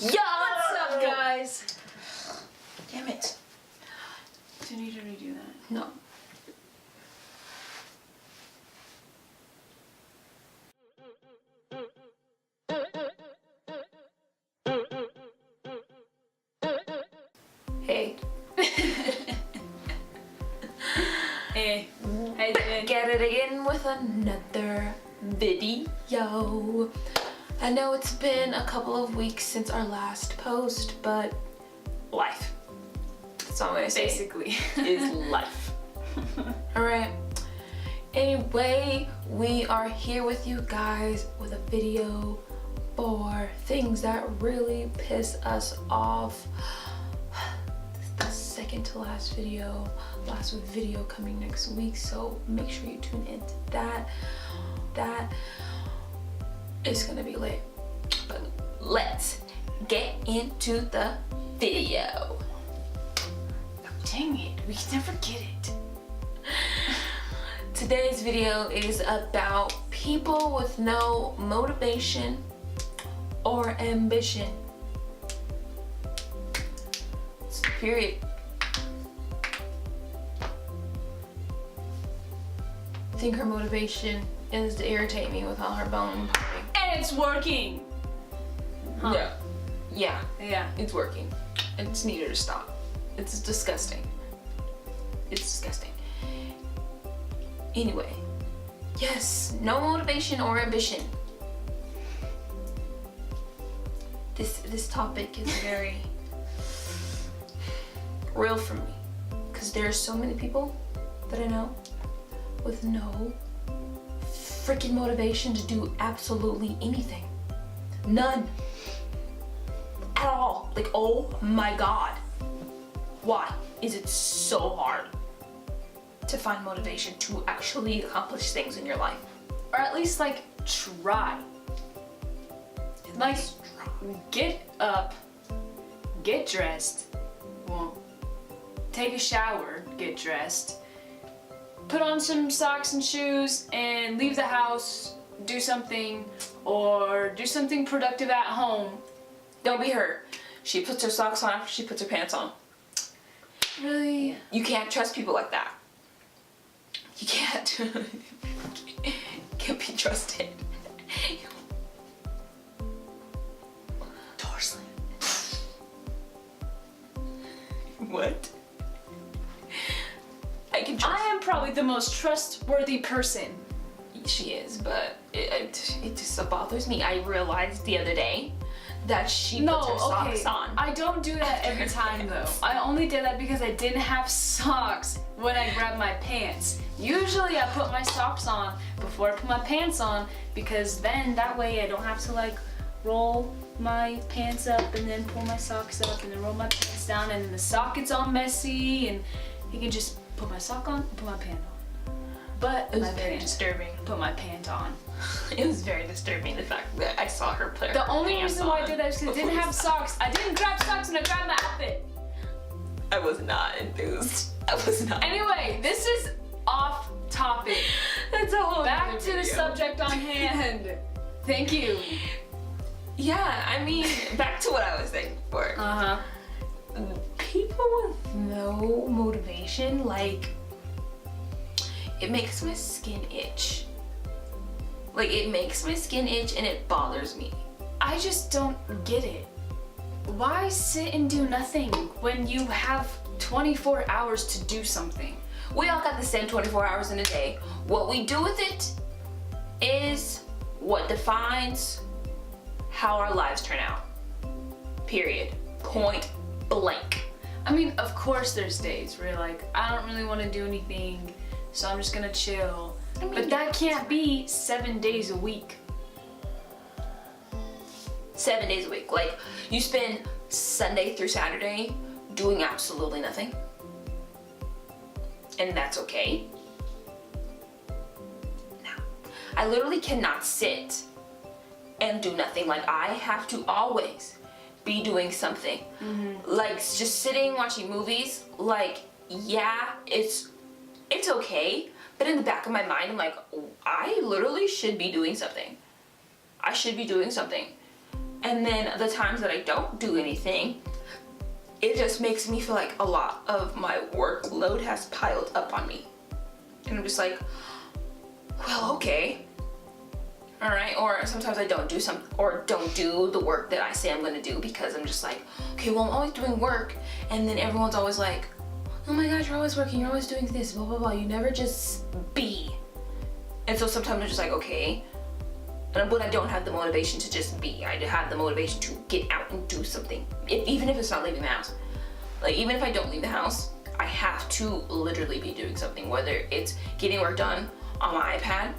Yo! What's up, guys? Damn it. Do you need to redo that? No. Hey. Hey, how you doing? Get it again with another video. I know it's been a couple of weeks since our last post, but life. That's all I'm gonna say. Basically. Is life. Alright. Anyway, we are here with you guys with a video for things that really piss us off. The second to last video. Last video coming next week, so make sure you tune into that. That is gonna be lit. But let's get into the video. Dang it, we can never get it. Today's video is about people with no motivation or ambition. Period. I think her motivation is to irritate me with all her bone popping. And it's working! Huh. Yeah, Yeah. it's working. It's needed to stop. It's disgusting. It's disgusting. Anyway, yes, no motivation or ambition. This topic is very real for me, because there are so many people that I know with no freaking motivation to do absolutely anything. None. At all. Like, oh my god. Why is it so hard to find motivation to actually accomplish things in your life? Or at least, like, try. Like, get up, get dressed, well, take a shower, get dressed, put on some socks and shoes and leave the house, do something, or do something productive at home. Don't be her. She puts her socks on after she puts her pants on. Really? You can't trust people like that. You can't. Can't be trusted. Door slam. What? I can trust. I am probably the most trustworthy person. She is, but it just bothers me. I realized the other day that she puts her socks on. I don't do that every time though. I only did that because I didn't have socks when I grabbed my pants. Usually I put my socks on before I put my pants on, because then that way I don't have to like roll my pants up and then pull my socks up and then roll my pants down, and then the sock gets all messy, and you can just put my sock on, put my pant on. But it was very disturbing. Put my pant on. It was very disturbing, the fact that I saw her put her The only pants reason why I on did that is because I didn't have socks. I didn't grab socks when I grabbed my outfit. I was not enthused. I was not. Anyway, this is off topic. That's a whole Back other to the video. subject on hand. Thank you. Yeah, I mean, back to what I was saying before. Uh-huh. People with no motivation, like, it makes my skin itch. Like, it makes my skin itch and it bothers me. I just don't get it. Why sit and do nothing when you have 24 hours to do something? We all got the same 24 hours in a day. What we do with it is what defines how our lives turn out. Period. Point blank. I mean, of course there's days where you're like, I don't really want to do anything, so I'm just gonna chill. I mean, but that can't be 7 days a week. 7 days a week. Like, you spend Sunday through Saturday doing absolutely nothing. And that's okay. No. I literally cannot sit and do nothing. Like, I have to always be doing something. Like, just sitting watching movies, like, yeah, it's okay, but in the back of my mind I'm like, I literally should be doing something. I should be doing something. And then the times that I don't do anything, it just makes me feel like a lot of my workload has piled up on me. And I'm just like, well, okay. All right, or sometimes I don't do don't do the work that I say I'm gonna do because I'm just like, okay, well, I'm always doing work. And then everyone's always like, oh my gosh, you're always working, you're always doing this, blah, blah, blah. You never just be. And so sometimes I'm just like, okay. But I don't have the motivation to just be. I have the motivation to get out and do something. Even if it's not leaving the house. Like, even if I don't leave the house, I have to literally be doing something. Whether it's getting work done on my iPad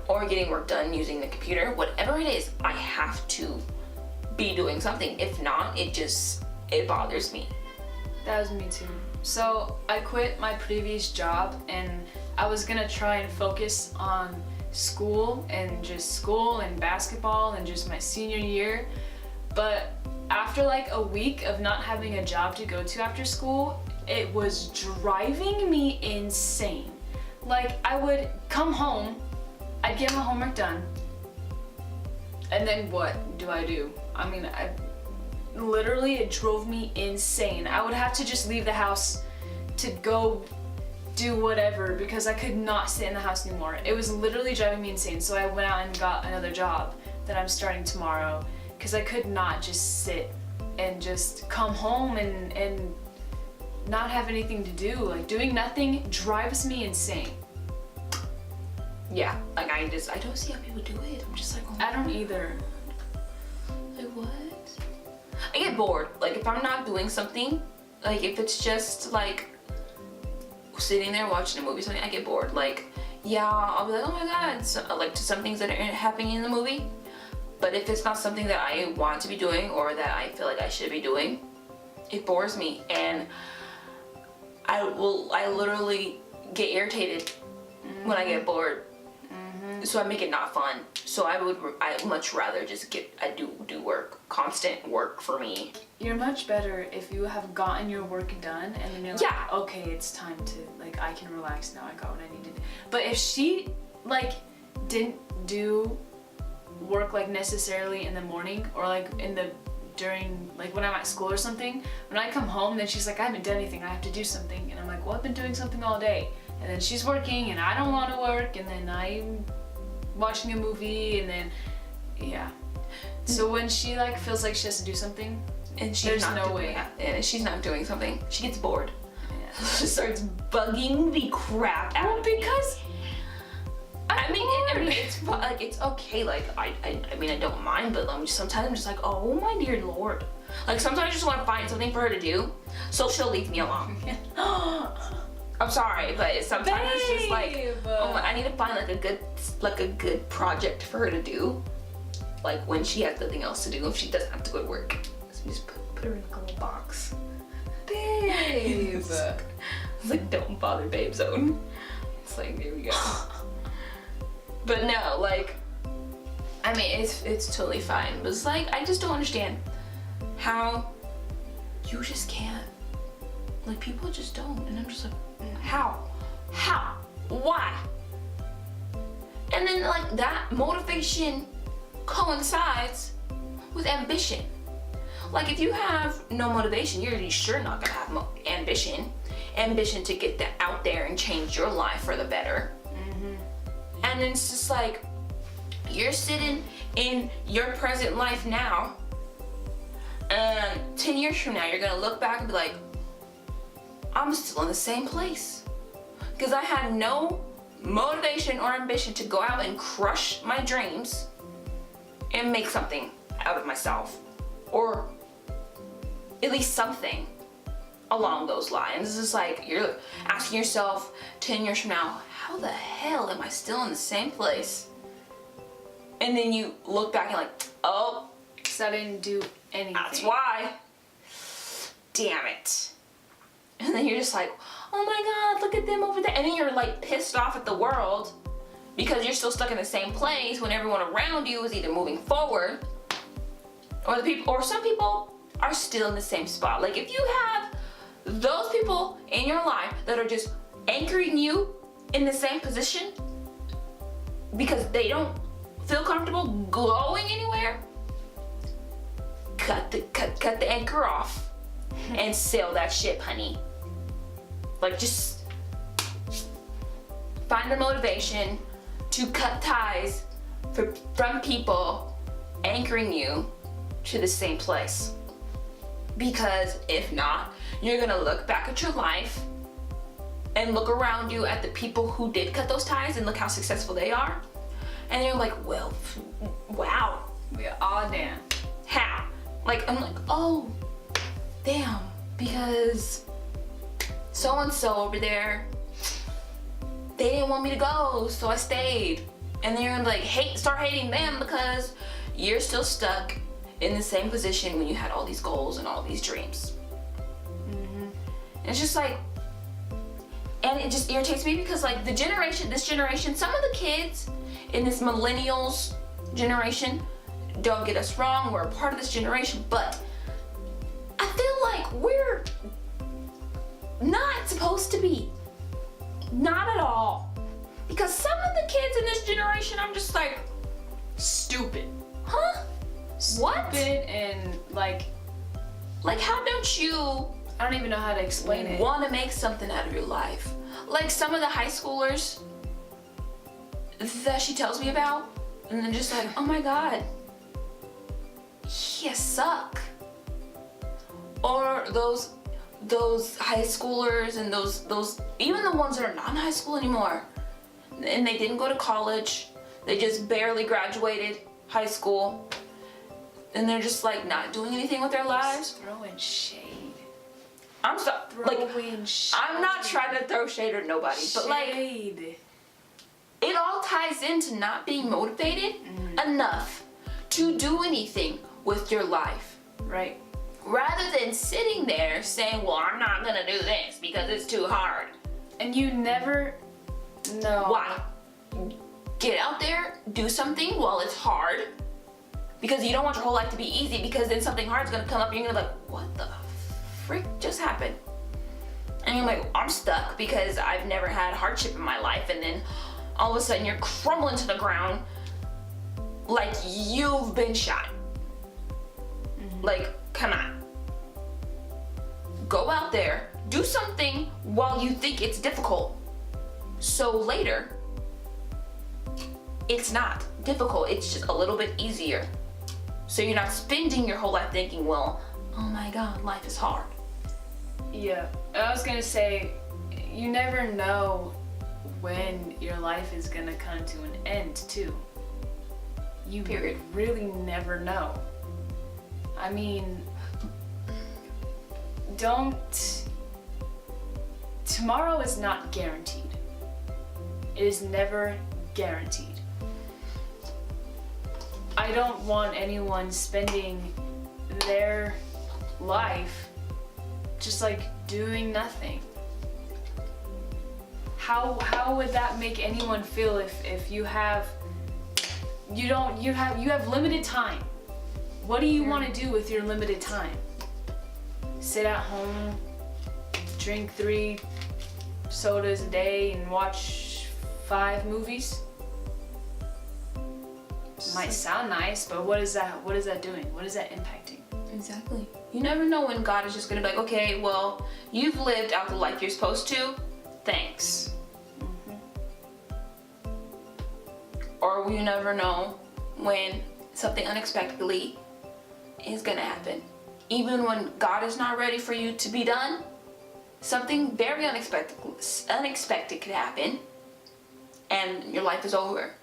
or getting work done using the computer, whatever it is, I have to be doing something. If not, it bothers me. That was me too. So I quit my previous job and I was gonna try and focus on school and basketball and just my senior year. But after like a week of not having a job to go to after school, it was driving me insane. Like, I would come home, I'd get my homework done, and then what do? I mean, literally it drove me insane. I would have to just leave the house to go do whatever because I could not sit in the house anymore. It was literally driving me insane. So I went out and got another job that I'm starting tomorrow because I could not just sit and just come home and not have anything to do. Like, doing nothing drives me insane. Yeah, like I don't see how people do it. I'm just like, oh, I don't either. Like, what? I get bored. Like, if I'm not doing something, like if it's just like sitting there watching a movie or something, I get bored. Like, yeah, I'll be like, oh my god, so, like to some things that are happening in the movie. But if it's not something that I want to be doing or that I feel like I should be doing, it bores me, and I literally get irritated when I get bored. So I make it not fun. So I much rather just do work, constant work for me. You're much better if you have gotten your work done and then you're like, yeah, okay, it's time to, like, I can relax now, I got what I needed. But if she, like, didn't do work, like, necessarily in the morning or, like, during, like, when I'm at school or something, when I come home, then she's like, I haven't done anything, I have to do something. And I'm like, well, I've been doing something all day. And then she's working and I don't want to work, and then I'm watching a movie, and then, yeah. So when she, like, feels like she has to do something, and there's no way. And she's not doing something, she gets bored. Yeah. She starts bugging the crap out of me. Because I mean, it's like, it's okay. Like, I mean, I don't mind, but sometimes I'm just like, oh my dear Lord. Like, sometimes I just want to find something for her to do, so she'll leave me alone. I'm sorry, but sometimes it's just like, oh, I need to find like a good project for her to do, like when she has nothing else to do, if she doesn't have to go to work. So we just put her in like a little box. babe. It's like, don't bother babe zone. It's like, there we go. But no, like, I mean, it's totally fine, but it's like, I just don't understand how you just can't. Like, people just don't, and I'm just like, how? Why? And then, like, that motivation coincides with ambition. Like, if you have no motivation, you're sure not gonna have ambition to get that out there and change your life for the better. And then it's just like, you're sitting in your present life now, and 10 years from now, you're gonna look back and be like, I'm still in the same place. Because I had no motivation or ambition to go out and crush my dreams and make something out of myself. Or at least something along those lines. It's just like, you're asking yourself 10 years from now, how the hell am I still in the same place? And then you look back and like, oh, because I didn't do anything. That's why. Damn it. And then you're just like, oh my God, look at them over there. And then you're like pissed off at the world because you're still stuck in the same place when everyone around you is either moving forward or some people are still in the same spot. Like, if you have those people in your life that are just anchoring you in the same position because they don't feel comfortable going anywhere, cut the anchor off and sail that ship, honey. Like, just find the motivation to cut ties from people anchoring you to the same place. Because if not, you're gonna look back at your life and look around you at the people who did cut those ties and look how successful they are. And you're like, well, wow. Yeah, aw, damn. How? Like, I'm like, oh, damn. Because so-and-so over there, they didn't want me to go, so I stayed. And then you're gonna like start hating them because you're still stuck in the same position when you had all these goals and all these dreams. And it's just like, and it just irritates me because like this generation, some of the kids in this millennials generation, don't get us wrong, we're a part of this generation, but I feel like we're not supposed to be. Not at all. Because some of the kids in this generation, I'm just like, Stupid. huh? What? Stupid and like How don't you I don't even know how to explain it. want to make something out of your life? Like some of the high schoolers that she tells me about, and then just like, oh my god, you suck. Or those high schoolers and those even the ones that are not in high school anymore, and they didn't go to college, they just barely graduated high school, and they're just like not doing anything with their lives. Throwing shade. I'm so like, Throwing shade. I'm not trying to throw shade at nobody, but like, Shade. it all ties into not being motivated enough to do anything with your life. Right. Rather than sitting there saying, well, I'm not gonna do this because it's too hard. And you never know. Why? Get out there, do something while it's hard. Because you don't want your whole life to be easy, because then something hard is gonna come up and you're gonna be like, what the frick just happened? And you're like, I'm stuck because I've never had hardship in my life, and then all of a sudden you're crumbling to the ground like you've been shot. Like, come on. Go out there, do something while you think it's difficult. So later, it's not difficult, it's just a little bit easier. So you're not spending your whole life thinking, well, oh my god, life is hard. Yeah. I was gonna say, you never know when your life is gonna come to an end too. You Period. really never know. I mean, tomorrow is not guaranteed. It is never guaranteed. I don't want anyone spending their life just like doing nothing. How would that make anyone feel if you have limited time? What do you want to do with your limited time? Sit at home, drink 3 sodas a day and watch 5 movies? Might sound nice, but what is that doing? What is that impacting? Exactly. You never know when God is just gonna be like, okay, well, you've lived out the life you're supposed to, thanks. Or you never know when something unexpectedly is gonna happen. Even when God is not ready for you to be done, something very unexpected could happen, and your life is over.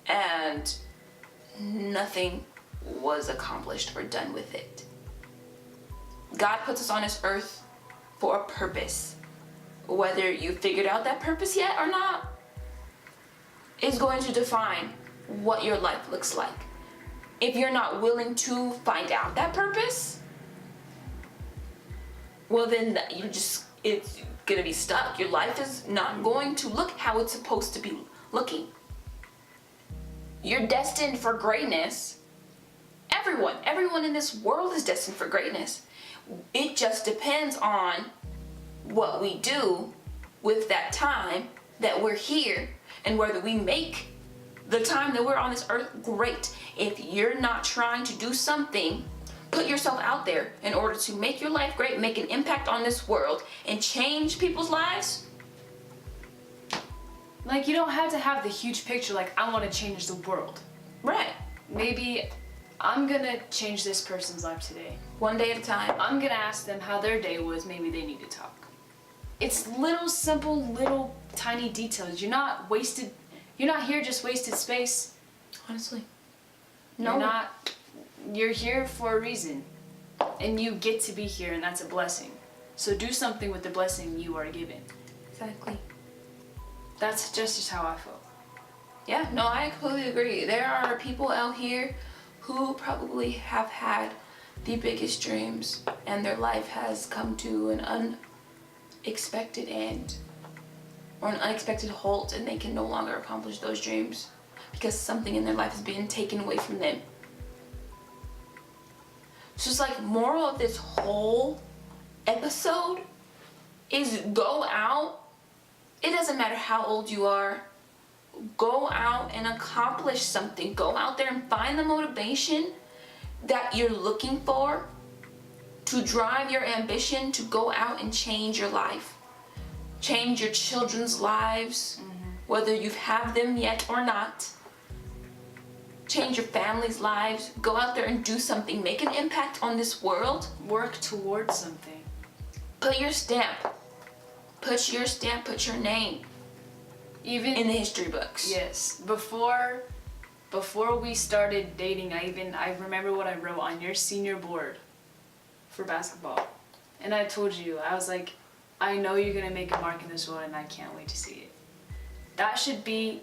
And nothing was accomplished or done with it. God puts us on this earth for a purpose. Whether you figured out that purpose yet or not is going to define what your life looks like. If you're not willing to find out that purpose, well then it's gonna be stuck. Your life is not going to look how it's supposed to be looking. You're destined for greatness. Everyone in this world is destined for greatness. It just depends on what we do with that time that we're here, and whether we make the time that we're on this earth, great. If you're not trying to do something, put yourself out there in order to make your life great, make an impact on this world, and change people's lives. Like, you don't have to have the huge picture, like, I want to change the world. Right. Maybe I'm gonna change this person's life today. One day at a time. I'm gonna ask them how their day was. Maybe they need to talk. It's little, simple, little, tiny details. You're not here just wasted space. Honestly. No. You're here for a reason. And you get to be here, and that's a blessing. So do something with the blessing you are given. Exactly. That's just how I feel. Yeah, no, I completely agree. There are people out here who probably have had the biggest dreams, and their life has come to an unexpected end or an unexpected halt, and they can no longer accomplish those dreams because something in their life has been taken away from them. So it's like, moral of this whole episode is go out. It doesn't matter how old you are. Go out and accomplish something. Go out there and find the motivation that you're looking for to drive your ambition to go out and change your life. Change your children's lives, whether you have them yet or not. Change your family's lives. Go out there and do something. Make an impact on this world. Work towards something. Put your stamp. Put your stamp, put your name. Even in the history books. Yes. Before we started dating, I remember what I wrote on your senior board for basketball. And I told you, I was like, I know you're gonna make a mark in this world, and I can't wait to see it. That should be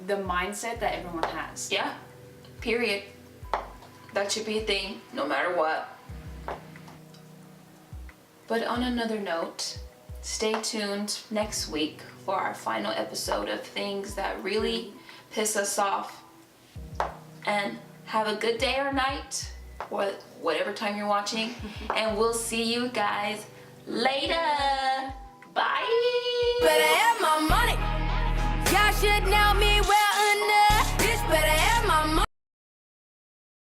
the mindset that everyone has. Yeah. Period. That should be a thing, no matter what. But on another note, stay tuned next week for our final episode of things that really piss us off. And have a good day or night, or whatever time you're watching. And we'll see you guys later. Bye. Better have my money. Y'all should know